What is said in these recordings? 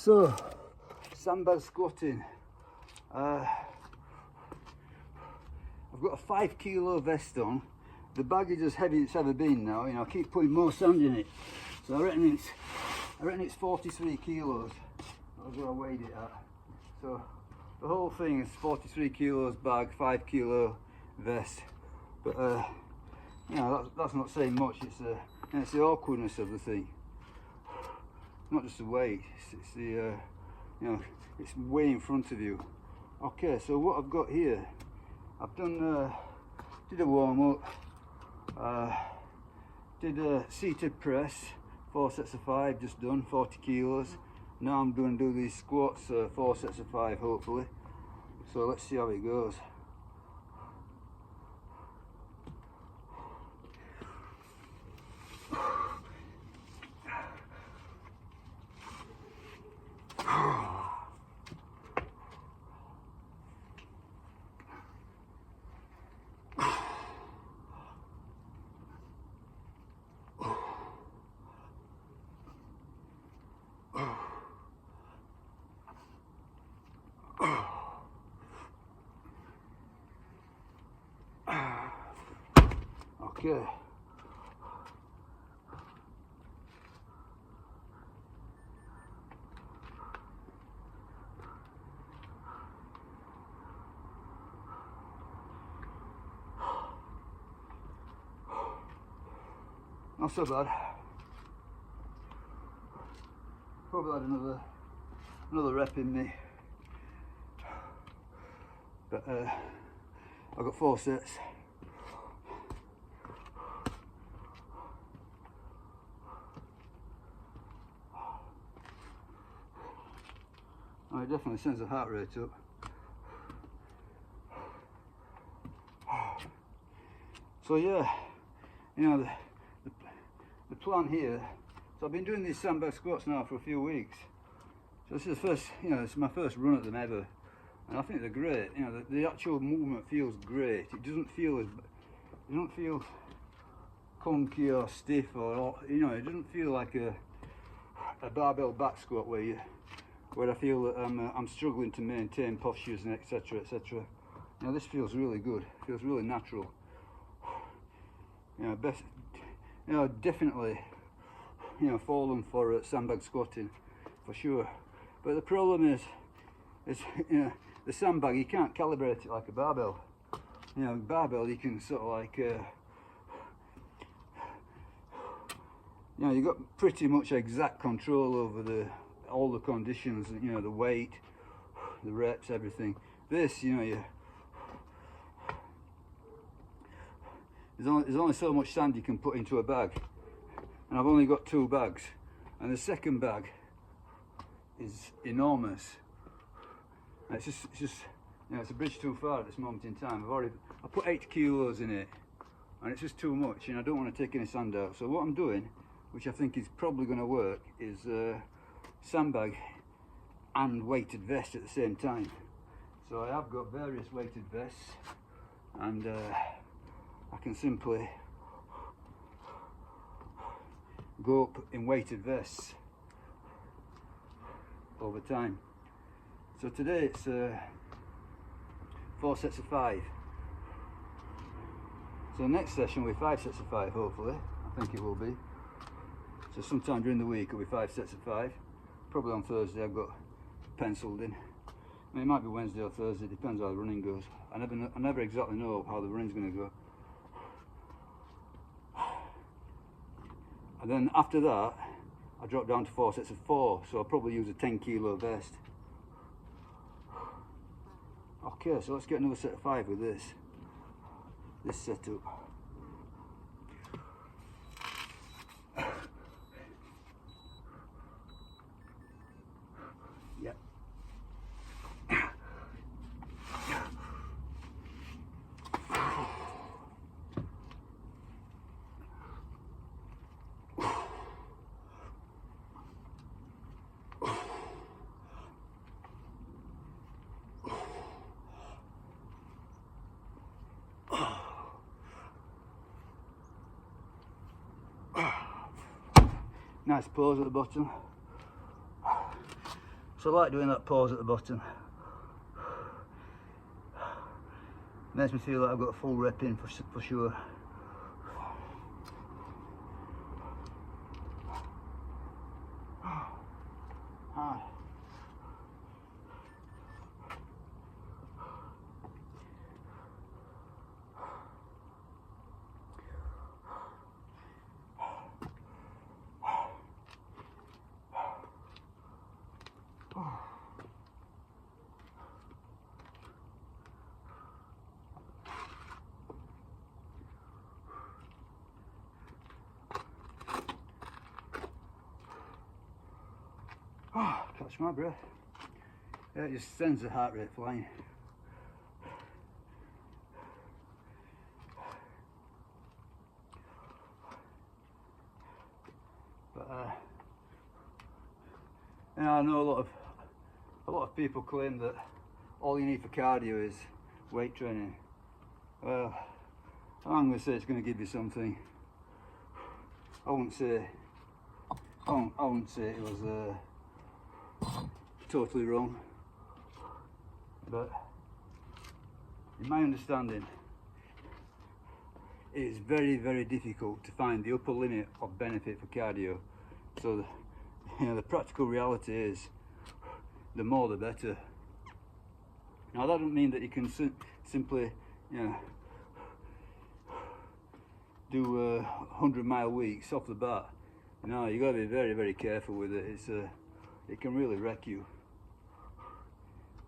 So, sandbag squatting. I've got a 5 kilo vest on. The bag is as heavy as it's ever been now. You know, I keep putting more sand in it. So I reckon it's 43 kilos. That's what I weighed it at. So the whole thing is 43 kilos bag, 5 kilo vest. But you know, that's not saying much. It's the awkwardness of the thing. Not just the weight. It's the you know, it's way in front of you. Okay, so what I've got here, I've done did a warm up, did a seated press, 4 sets of 5, just done, 40 kilos. Now I'm going to do these squats, 4 sets of 5 hopefully. So let's see how it goes. Okay. Not so bad. Probably had another rep in me. But I've got 4 sets. Oh, it definitely sends the heart rate up. So yeah, you know, the plan here, so I've been doing these sandbag squats now for a few weeks. So this is the first, you know, this is my first run at them ever. And I think they're great. You know, the actual movement feels great. It doesn't feel you don't feel clunky or stiff or, you know, it doesn't feel like a barbell back squat where I feel that I'm struggling to maintain postures and etc, etc. You know, this feels really good. It feels really natural. You know, best, you know, definitely, you know, fallen for sandbag squatting for sure. But the problem is you know, the sandbag, you can't calibrate it like a barbell. You know, barbell you can sort of like you know, you've got pretty much exact control over all the conditions, you know, the weight, the reps, everything. This, you know, there's only so much sand you can put into a bag, and I've only got 2 bags, and the second bag is enormous. And it's just you know, it's a bridge too far at this moment in time. I put 8 kilos in it, and it's just too much, and I don't want to take any sand out. So what I'm doing, which I think is probably going to work, is sandbag and weighted vest at the same time. So I have got various weighted vests, and I can simply go up in weighted vests over time. So today it's 4 sets of 5. So next session will be 5 sets of 5 hopefully. I think it will be. So sometime during the week it'll be 5 sets of 5. Probably on Thursday I've got penciled in. I mean, it might be Wednesday or Thursday, it depends how the running goes. I never exactly know how the running's going to go. And then after that I drop down to 4 sets of 4, so I'll probably use a 10 kilo vest. Okay, so let's get another set of 5 with this setup. Yep. Nice pose at the bottom. So I like doing that pause at the bottom. Makes me feel like I've got a full rep in for sure. Catch my breath. Yeah, it just sends the heart rate flying. But you know, I know a lot of people claim that all you need for cardio is weight training. Well, I'm going to say it's going to give you something. I wouldn't say it was totally wrong, but in my understanding, it is very, very difficult to find the upper limit of benefit for cardio. So, you know, the practical reality is, the more the better. Now, that doesn't mean that you can simply, you know, do 100-mile weeks off the bat. No, you got to be very, very careful with it. It can really wreck you.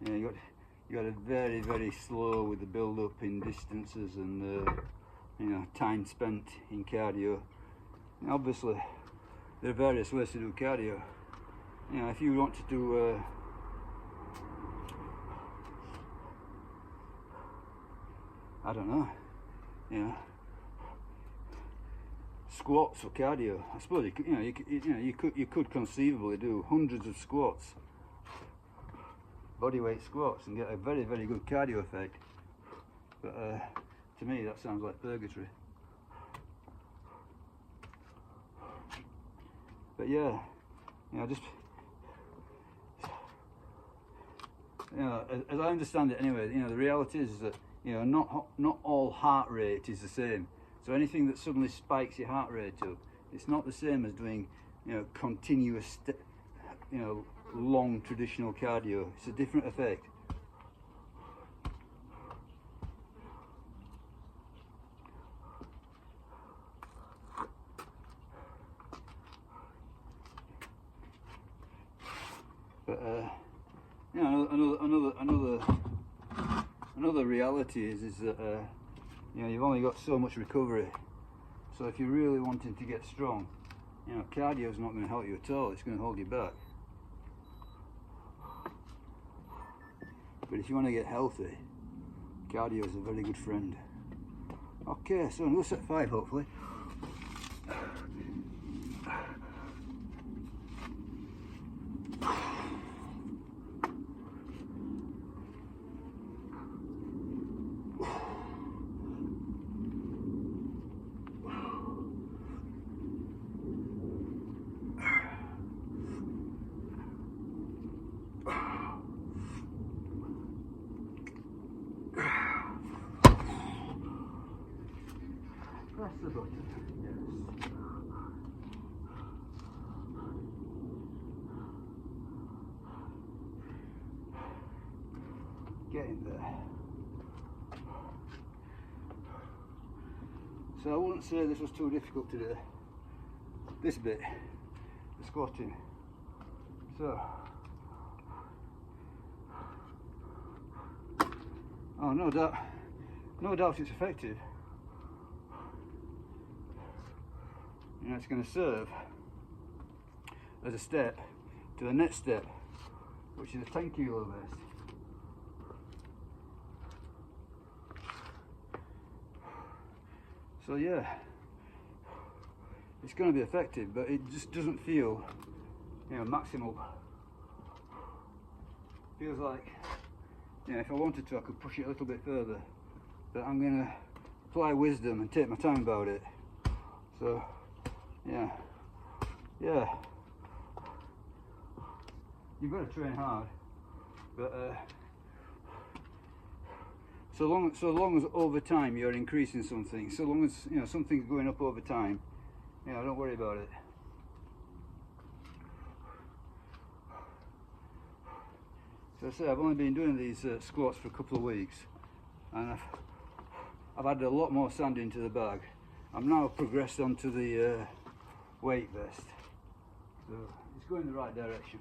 You know, you got to very, very slow with the build up in distances and you know, time spent in cardio. And obviously, there are various ways to do cardio. You know, if you want to do I don't know, you know, squats for cardio. I suppose you could conceivably do hundreds of squats, bodyweight squats, and get a very, very good cardio effect. But to me, that sounds like purgatory. But yeah, you know, just, you know, as I understand it anyway, you know, the reality is that, you know, not all heart rate is the same. So anything that suddenly spikes your heart rate up, it's not the same as doing, you know, continuous, you know, long traditional cardio. It's a different effect. But you know, another reality is that you know, you've only got so much recovery. So if you're really wanting to get strong, you know, cardio is not going to help you at all. It's going to hold you back. But if you want to get healthy, cardio is a very good friend. Okay, so another set 5 hopefully. Press the button. Yes. Get in there. So I wouldn't say this was too difficult to do. This bit, the squatting. So, oh, no doubt it's effective. You know, it's going to serve as a step to the next step, which is a 10 kilo vest. So yeah, it's going to be effective, but it just doesn't feel, you know, maximal. Feels like, you know, if I wanted to, I could push it a little bit further, but I'm going to apply wisdom and take my time about it. So yeah, you've got to train hard, but so long as over time you're increasing something, so long as something's going up over time, don't worry about it. So I say I've only been doing these squats for a couple of weeks, and I've added a lot more sand into the bag. I'm now progressed onto the weight vest, so it's going in the right direction.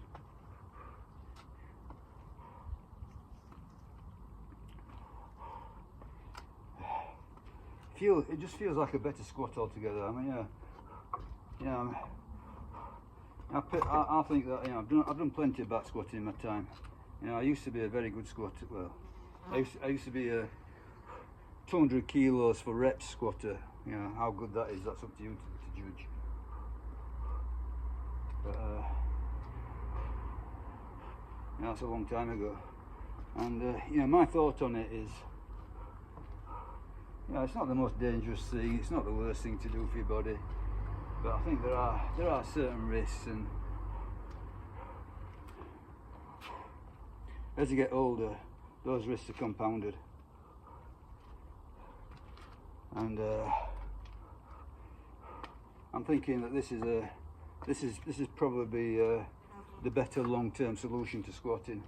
It just feels like a better squat altogether. I mean, I think that I've done plenty of back squatting in my time. I used to be a very good squatter. Well, I used to be a 200 kilos for reps squatter. How good that is, that's up to you to judge. But that's a long time ago. And my thought on it is, it's not the most dangerous thing, it's not the worst thing to do for your body, but I think there are certain risks, and as you get older, those risks are compounded. And I'm thinking that this is probably the better long-term solution to squatting.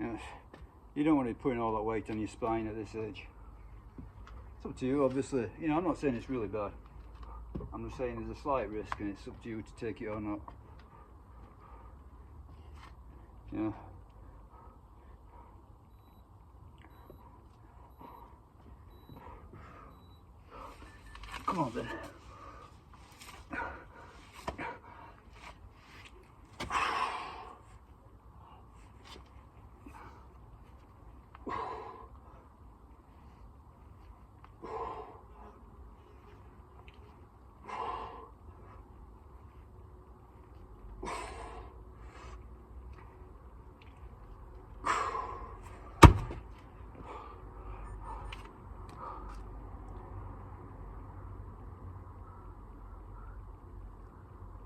You don't want to be putting all that weight on your spine at this age. It's up to you, obviously. I'm not saying it's really bad. I'm just saying there's a slight risk, and it's up to you to take it or not. Come on then.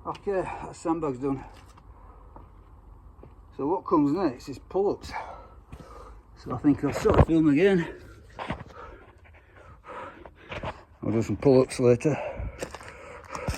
Okay, that sandbag's done. So what comes next is pull-ups. So I think I'll sort of film again. I'll do some pull-ups later.